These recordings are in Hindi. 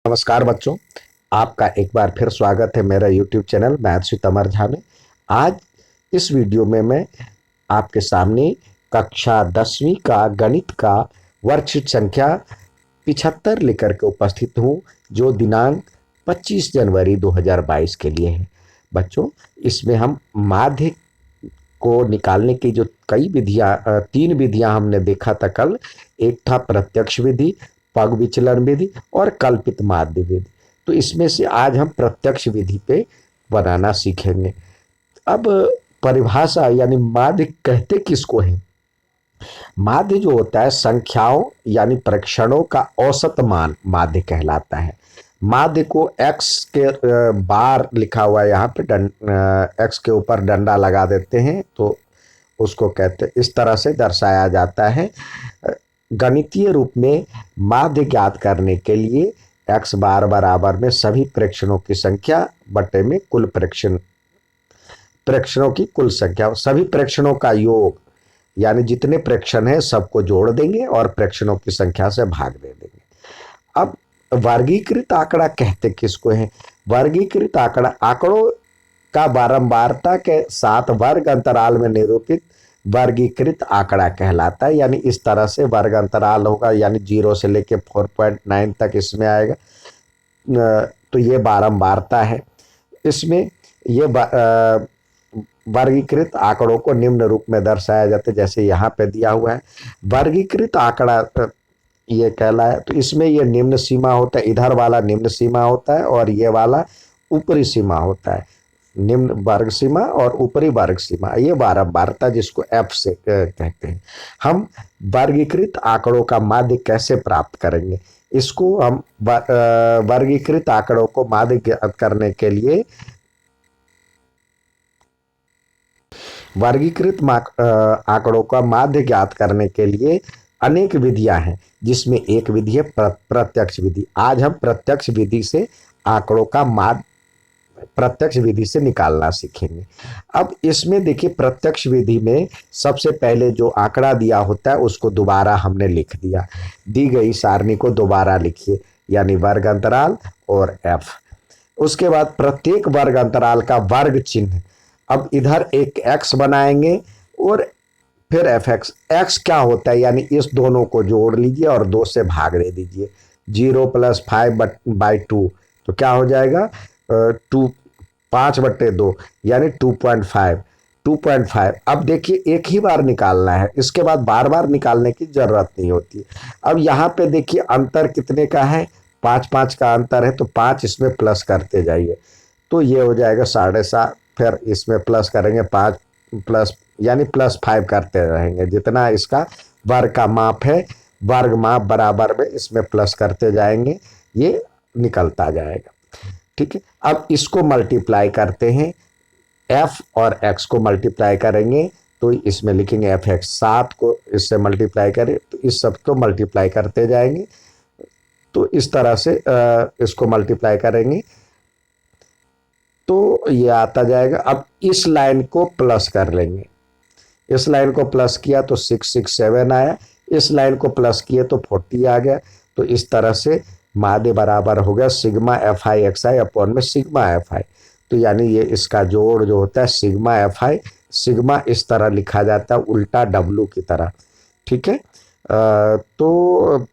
नमस्कार बच्चों। आपका एक बार फिर स्वागत है मेरा यूट्यूब चैनल मैथ्स विद अमर झा में। आज इस वीडियो में मैं आपके सामने कक्षा 10वीं का गणित का वर्कशीट संख्या 75 लेकर के उपस्थित हूँ, जो दिनांक 25 जनवरी 2022 के लिए है। बच्चों, इसमें हम माध्य को निकालने की जो कई विधियां, तीन विधियां हमने देखा था कल। एक था प्रत्यक्ष विधि, पग विचलन विधि और कल्पित माध्य विधि। तो इसमें से आज हम प्रत्यक्ष विधि पे बनाना सीखेंगे। अब परिभाषा यानी माध्य कहते किसको है? माध्य जो होता है संख्याओं यानी परीक्षणों का औसत मान माध्य कहलाता है। माध्य को एक्स के बार लिखा हुआ है यहाँ पे, एक्स के ऊपर डंडा लगा देते हैं तो उसको कहते, इस तरह से दर्शाया जाता है। गणितीय रूप में माध्य ज्ञात करने के लिए एक्स बार बराबर में सभी प्रेक्षणों की संख्या बटे में कुल प्रेक्षणों की कुल संख्या, सभी प्रेक्षणों का योग यानी जितने प्रेक्षण है सबको जोड़ देंगे और प्रेक्षणों की संख्या से भाग दे देंगे। अब वर्गीकृत आंकड़ा कहते किसको है? वर्गीकृत आंकड़ा आंकड़ों का बारंबारता के साथ वर्ग अंतराल में निरूपित वर्गीकृत आंकड़ा कहलाता है। यानी इस तरह से वर्ग अंतराल होगा, यानी 0 से लेके 4.9 तक इसमें आएगा। तो ये बारंबारता है। इसमें ये वर्गीकृत आंकड़ों को निम्न रूप में दर्शाया जाता है, जैसे यहाँ पे दिया हुआ है। वर्गीकृत आंकड़ा ये कहलाए तो इसमें ये निम्न सीमा होता है, इधर वाला निम्न सीमा होता है और ये वाला ऊपरी सीमा होता है। निम्न वर्ग सीमा और ऊपरी वर्ग सीमा, ये बारंबारता जिसको एफ से कहते हैं। हम वर्गीकृत आंकड़ों का माध्य कैसे प्राप्त करेंगे? इसको हम वर्गीकृत आंकड़ों को माध्य ज्ञात करने के लिए वर्गीकृत आंकड़ों का माध्य ज्ञात करने के लिए अनेक विधियां हैं, जिसमें एक विधि है प्रत्यक्ष विधि। आज हम प्रत्यक्ष विधि से आंकड़ों का माध्य प्रत्यक्ष विधि से निकालना सीखेंगे। अब इसमें देखिए, प्रत्यक्ष विधि में सबसे पहले जो आंकड़ा दिया होता है उसको दोबारा हमने लिख दिया। दी गई सारणी को दोबारा लिखिए, यानी वर्ग अंतराल और एफ। उसके बाद प्रत्येक वर्ग अंतराल का वर्ग चिन्ह। अब इधर एक एक्स बनाएंगे और फिर एफ एक्स। एक्स क्या होता है? यानी इस दोनों को जोड़ लीजिए और 2 से भाग दे दीजिए। 0 + 5/2 तो क्या हो जाएगा? 5/2 यानी 2.5। अब देखिए, एक ही बार निकालना है, इसके बाद बार बार निकालने की जरूरत नहीं होती। अब यहाँ पे देखिए अंतर कितने का है? 5 का अंतर है, तो 5 इसमें प्लस करते जाइए तो ये हो जाएगा 7.5। फिर इसमें प्लस करेंगे 5 प्लस यानी +5 करते रहेंगे। जितना इसका वर्ग का माप है, वर्ग माप बराबर में इसमें प्लस करते जाएंगे, ये निकलता जाएगा। ठीक है, अब इसको मल्टीप्लाई करते हैं। एफ और एक्स को मल्टीप्लाई करेंगे तो इसमें लिखेंगे एफ एक्स। 7 को इससे मल्टीप्लाई करें तो इस सब को मल्टीप्लाई करते जाएंगे। तो इस तरह से इसको मल्टीप्लाई करेंगे तो ये आता जाएगा। अब इस लाइन को प्लस कर लेंगे। इस लाइन को प्लस किया तो 667 आया। इस लाइन को प्लस किए तो 40 आ गया। तो इस तरह से माध्य बराबर हो गया sigma F I x I upon में सिग्मा एफ आई। तो यानी ये इसका जोड़ जो होता है सिग्मा एफ आई। सिग्मा इस तरह लिखा जाता है, उल्टा डब्लू की तरह। ठीक है, तो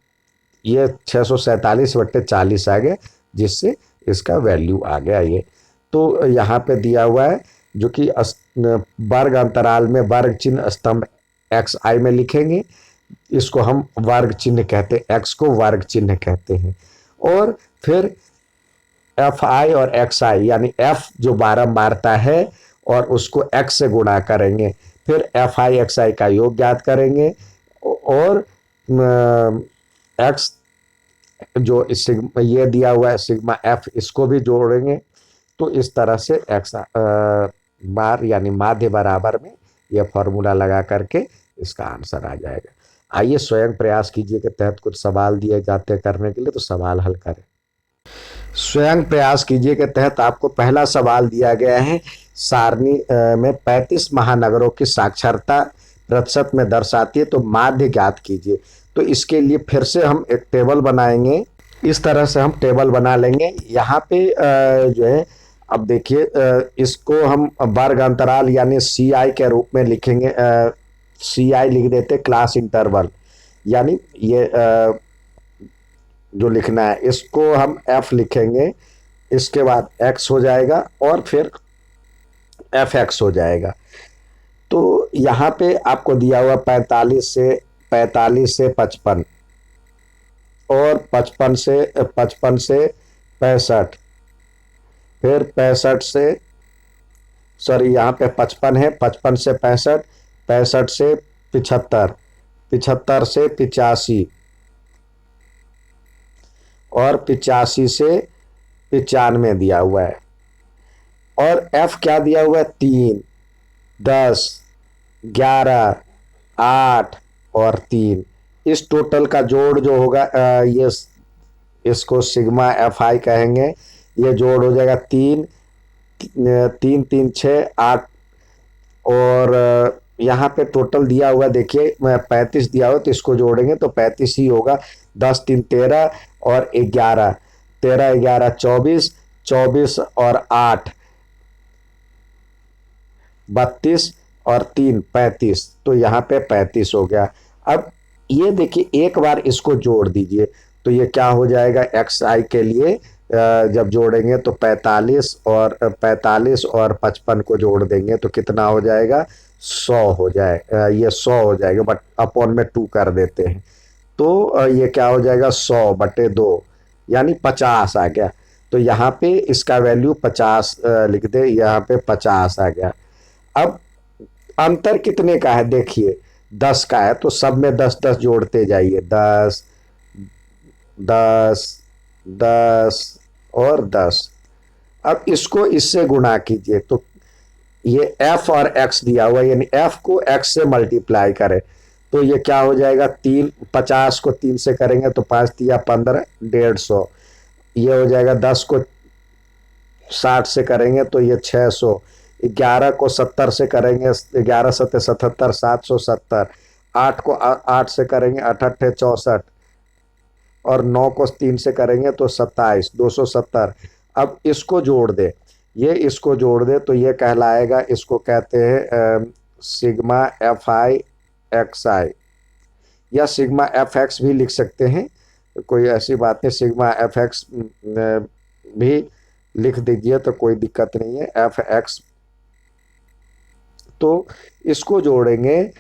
ये 647/40 आ गया, जिससे इसका वैल्यू आ गया ये। तो यहाँ पे दिया हुआ है जो कि वर्ग अंतराल में वर्ग चिन्ह स्तंभ एक्स आई में लिखेंगे। इसको हम वर्ग चिन्ह कहते हैं, एक्स को वर्ग चिन्ह कहते हैं। और फिर एफ आई और एक्स आई यानी एफ जो बारंबारता है और उसको एक्स से गुणा करेंगे। फिर एफ आई एक्स आई का योग ज्ञात करेंगे और एक्स जो ये दिया हुआ है सिग्मा एफ, इसको भी जोड़ेंगे। तो इस तरह से एक्स बार यानी माध्य बराबर में यह फॉर्मूला लगा करके इसका आंसर आ जाएगा। आइए स्वयं प्रयास कीजिए के तहत कुछ सवाल दिए जाते हैं करने के लिए, तो सवाल हल करें। स्वयं प्रयास कीजिए के तहत आपको पहला सवाल दिया गया है, सारणी में 35 महानगरों की साक्षरता प्रतिशत में दर्शाती है, तो माध्य ज्ञात कीजिए। तो इसके लिए फिर से हम एक टेबल बनाएंगे इस तरह से हम टेबल बना लेंगे। यहाँ पे जो है, अब देखिए, इसको हम वर्ग अंतराल यानी सी आई के रूप में लिखेंगे। सी आई लिख देते, क्लास इंटरवल, यानी ये जो लिखना है इसको हम एफ लिखेंगे। इसके बाद एक्स हो जाएगा और फिर एफ एक्स हो जाएगा। तो यहाँ पे आपको दिया हुआ 45 से 55, और 55 से 65, फिर 65 से, सॉरी, यहाँ पे 55 है, 55 से 65, 65 से 75, 75 से 85, और 85 से 95 दिया हुआ है। और एफ क्या दिया हुआ है? 3, 10, 11, 8 और 3। इस टोटल का जोड़ जो होगा, ये इसको सिग्मा एफ आई कहेंगे। ये जोड़ हो जाएगा 3, 3, 3, 6, 8, और यहाँ पे टोटल दिया हुआ देखिए 35 दिया हुआ, तो इसको जोड़ेंगे तो 35 ही होगा। 10, 3, 13 और 11, 13, 11, 24, 24 और 8, 32 और 3, 35। तो यहाँ पे 35 हो गया। अब ये देखिए, एक बार इसको जोड़ दीजिए तो ये क्या हो जाएगा? एक्स आई के लिए जब जोड़ेंगे तो 45 और 55 को जोड़ देंगे तो कितना हो जाएगा? 100 हो जाए, ये 100 हो जाएगा, बट अपॉन में 2 कर देते हैं। तो ये क्या हो जाएगा? 100/2, यानी 50 आ गया। तो यहाँ पे इसका वैल्यू 50 लिख दे, यहाँ पे 50 आ गया। अब अंतर कितने का है देखिए, 10 का है, तो सब में 10 10 जोड़ते जाइए। 10, 10, 10 और 10। अब इसको इससे गुणा कीजिए तो ये एफ और एक्स दिया हुआ है, यानी एफ को एक्स से मल्टीप्लाई करें तो ये क्या हो जाएगा? 3, 50 को 3 से करेंगे तो 5 तिया 15, 150। ये हो जाएगा। 10 को 60 से करेंगे तो ये 600। 11 को 70 से करेंगे, 11 सत्ते 77, 770। 8 को 8 से करेंगे, 8 अट्ठे 64, और 9 को 3 से करेंगे तो 27, 270। अब इसको जोड़ दे, ये इसको जोड़ दे तो ये कहलाएगा, इसको कहते हैं सिग्मा एफ आई एक्स आई, या सिग्मा एफ एक्स भी लिख सकते हैं, कोई ऐसी बात नहीं। सिग्मा एफ एक्स भी लिख दीजिए तो कोई दिक्कत नहीं है, एफ एक्स। तो इसको जोड़ेंगे,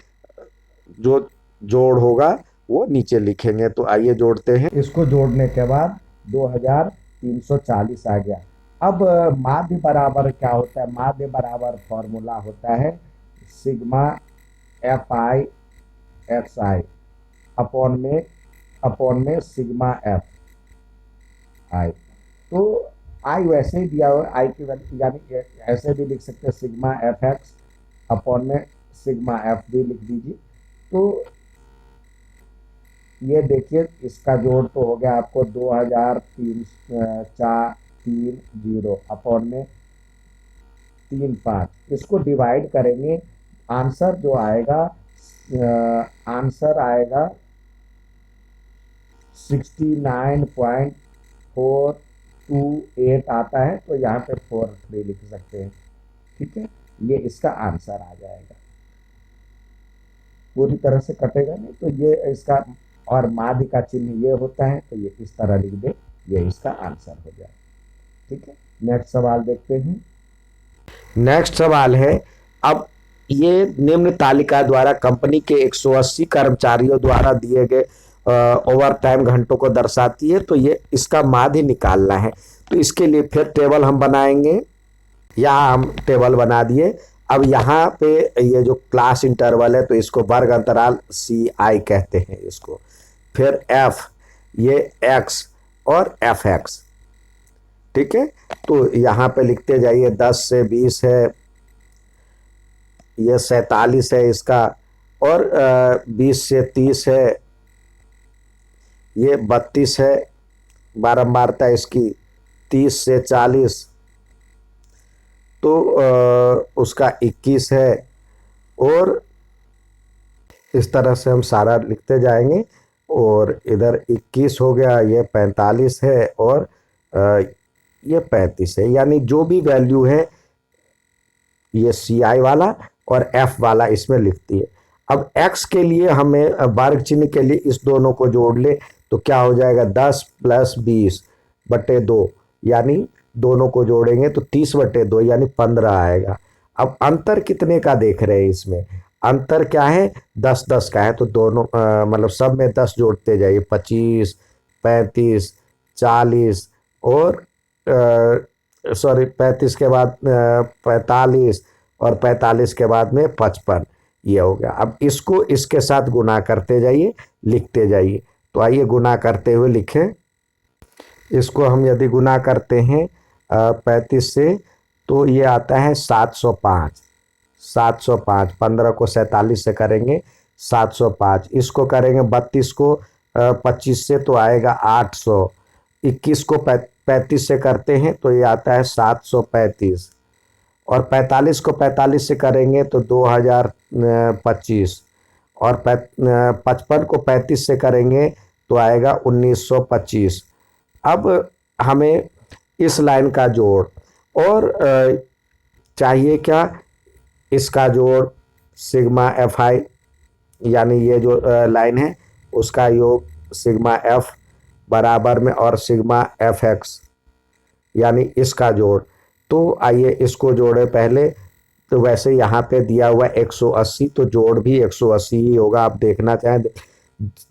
जो जोड़ होगा वो नीचे लिखेंगे। तो आइए जोड़ते हैं। इसको जोड़ने के बाद 2340 आ गया। अब माध्य बराबर क्या होता है? माध्य बराबर फॉर्मूला होता है sigma F I x I upon में सिग्मा एफ आई। तो आई वैसे ही दिया हुआ, आई की वैल्यू, यानी ऐसे भी लिख सकते हैं, सिग्मा एफ एक्स अपॉन में सिग्मा एफ भी लिख दीजिए। तो ये देखिए, इसका जोड़ तो हो गया आपको 2330 अपॉन में 35। इसको डिवाइड करेंगे, आंसर जो आएगा, आंसर आएगा 69.428 आता है। तो यहाँ पे 43 लिख सकते हैं। ठीक है, ये इसका आंसर आ जाएगा। पूरी तरह से कटेगा नहीं, तो ये इसका, और माध्य का चिन्ह ये होता है, तो ये इस तरह लिख दे, ये इसका आंसर हो जाए। ठीक है, नेक्स्ट सवाल देखते हैं। नेक्स्ट सवाल है, अब ये निम्न तालिका द्वारा कंपनी के 180 कर्मचारियों द्वारा दिए गए ओवर टाइम घंटों को दर्शाती है। तो ये इसका माध्य निकालना है। तो इसके लिए फिर टेबल हम बनाएंगे। यहाँ हम टेबल बना दिए। अब यहाँ पे ये जो क्लास इंटरवल है तो इसको वर्ग अंतराल सी आई कहते हैं इसको। फिर एफ, ये एक्स और एफ एक्स। ठीक है, तो यहाँ पे लिखते जाइए। 10 से 20 है, ये 47 है इसका, और 20 से 30 है, ये 32 है, बारंबारता इसकी। 30 से 40 तो उसका 21 है, और इस तरह से हम सारा लिखते जाएंगे। और इधर 21 हो गया, ये 45 है, और ये 35 है। यानी जो भी वैल्यू है ये सी आई वाला और एफ वाला इसमें लिखती है। अब एक्स के लिए हमें वर्ग चिन्ह के लिए इस दोनों को जोड़ ले तो क्या हो जाएगा, 10+20/2, यानी दोनों को जोड़ेंगे तो 30/2 यानी 15 आएगा। अब अंतर कितने का देख रहे हैं इसमें, अंतर क्या है, 10-10 का है, तो दोनों मतलब सब में 10 जोड़ते जाइए, 25, 35, 40, और सॉरी 35 के बाद 45, और 45 के बाद में 55, ये हो गया। अब इसको इसके साथ गुना करते जाइए, लिखते जाइए। तो आइए गुना करते हुए लिखें। इसको हम यदि गुना करते हैं 35 से, तो ये आता है 705। 705, 15 को 47 से करेंगे 705। इसको करेंगे 32 को 25 से तो आएगा 800। 21 को 35 से करते हैं तो ये आता है 735। और 45 को 45 से करेंगे तो 2025। और 55 को 35 से करेंगे तो आएगा 1925। अब हमें इस लाइन का जोड़ और चाहिए क्या, इसका जोड़ सिग्मा एफ आई, यानी ये जो लाइन है उसका योग सिग्मा एफ बराबर में और सिग्मा एफ एक्स, यानी इसका जोड़। तो आइए इसको जोड़े पहले। तो वैसे यहाँ पे दिया हुआ 180, तो जोड़ भी 180 ही होगा। आप देखना चाहें,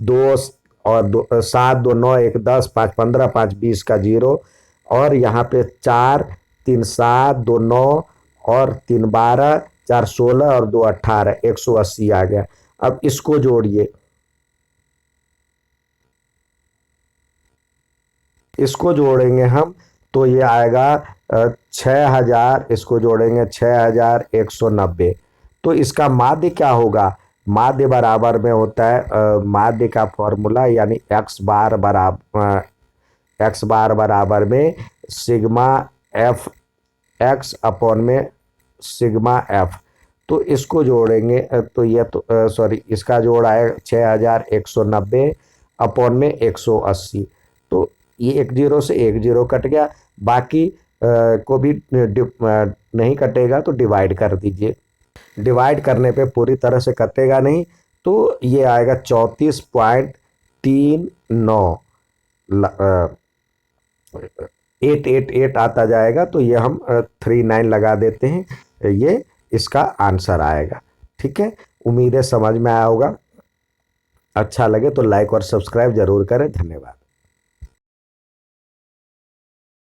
2 और 2, 7 2 9 1 10 5 15 5 20 का 0, और यहाँ पे 4 3 7 2 9 और 3 12 4 16 और 2 18, 180 आ गया। अब इसको जोड़िए, इसको जोड़ेंगे हम तो ये आएगा 6000, इसको जोड़ेंगे 6190। तो इसका माध्य क्या होगा, माध्य बराबर में होता है माध्य का फॉर्मूला, यानी एक्स बार बराबर में सिग्मा एफ एक्स अपॉन में सिग्मा एफ। तो इसको जोड़ेंगे तो ये तो सॉरी, इसका जोड़ आए 6190 अपॉन में 180। तो ये 1 0 से 1 0 कट गया, बाकी को भी नहीं कटेगा तो डिवाइड कर दीजिए। डिवाइड करने पे पूरी तरह से कटेगा नहीं, तो ये आएगा 34.39 888 आता जाएगा। तो ये हम 39 लगा देते हैं, ये इसका आंसर आएगा। ठीक है, उम्मीद है समझ में आया होगा। अच्छा लगे तो लाइक और सब्सक्राइब जरूर करें। धन्यवाद।